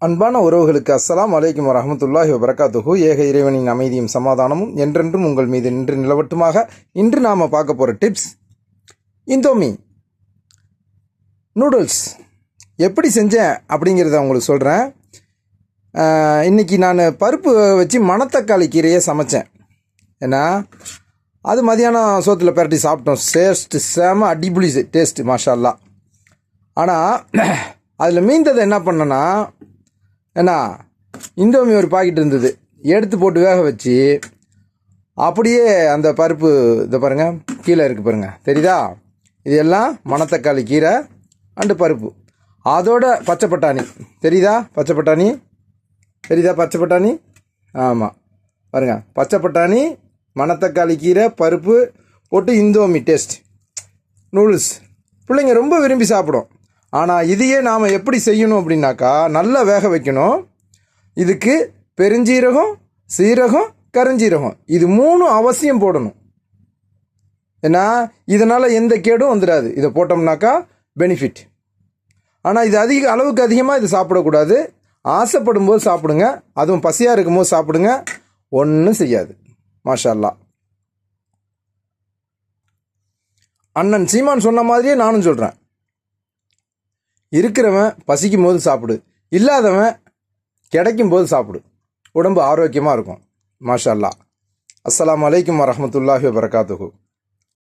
அன்பான உறவுகளுக்கு அஸ்ஸலாமு அலைக்கும் வரஹ்மத்துல்லாஹி வபரகாத்துஹு. ஏக இறைவனின் அமைதியும் சமாதானமும் என்றென்றும் உங்கள் மீது நின்று நிலவட்டுமாக. இன்று நாம் பார்க்க போகிற டிப்ஸ் இந்தோமி நூடுல்ஸ் எப்படி செஞ்சேன் அப்படிங்கிறத உங்களுக்கு சொல்கிறேன். இன்றைக்கி நான் பருப்பு வச்சு மணத்தக்காளி கீரையை சமைச்சேன். ஏன்னா அது மதியானம் சோத்தில் பரட்டி சாப்பிட்டோம். செம அடிபுளி டேஸ்ட்டு, மாஷா அல்லாஹ். ஆனால் அதில் மீந்ததை என்ன பண்ணேன்னா, ஏன்னா இந்தோமி ஒரு பாக்கெட் இருந்தது, எடுத்து போட்டு வேக வச்சு அப்படியே அந்த பருப்பு இதை பாருங்கள், கீழே இருக்குது பாருங்கள், தெரியுதா? இது எல்லாம் மணத்தக்காளி கீரை அண்டு பருப்பு, அதோட பச்சை பட்டாணி தெரியுதா? பச்சை பட்டாணி தெரியுதா? பச்சை பட்டாணி, ஆமாம் பாருங்கள், பச்சை பட்டாணி, மணத்தக்காளி கீரை, பருப்பு போட்டு இந்தோமி டேஸ்ட் நூடுல்ஸ் பிள்ளைங்க ரொம்ப விரும்பி சாப்பிடும். ஆனால் இதையே நாம் எப்படி செய்யணும் அப்படின்னாக்கா, நல்லா வேக வைக்கணும். இதுக்கு பெருஞ்சீரகம், சீரகம், கருஞ்சீரகம் இது 3 அவசியம் போடணும். ஏன்னா இதனால் எந்த கேடும் வந்துடாது, இதை போட்டோம்னாக்கா பெனிஃபிட். ஆனால் இது அளவுக்கு அதிகமாக இது சாப்பிடக்கூடாது. ஆசைப்படும் போது சாப்பிடுங்க, அதுவும் பசியாக இருக்கும்போது சாப்பிடுங்க, ஒன்றும் செய்யாது. மாஷா அல்லாஹ். அண்ணன் சீமான் சொன்ன மாதிரியே நானும் சொல்கிறேன், இருக்கிறவன் பசிக்கும் போது சாப்பிடு, இல்லாதவன் கிடைக்கும் போது சாப்பிடு, உடம்பு ஆரோக்கியமாக இருக்கும். மாஷா அல்லாஹ். அஸ்ஸலாமு அலைக்கும் வரஹ்மத்துல்லாஹி வபரகாத்துஹு.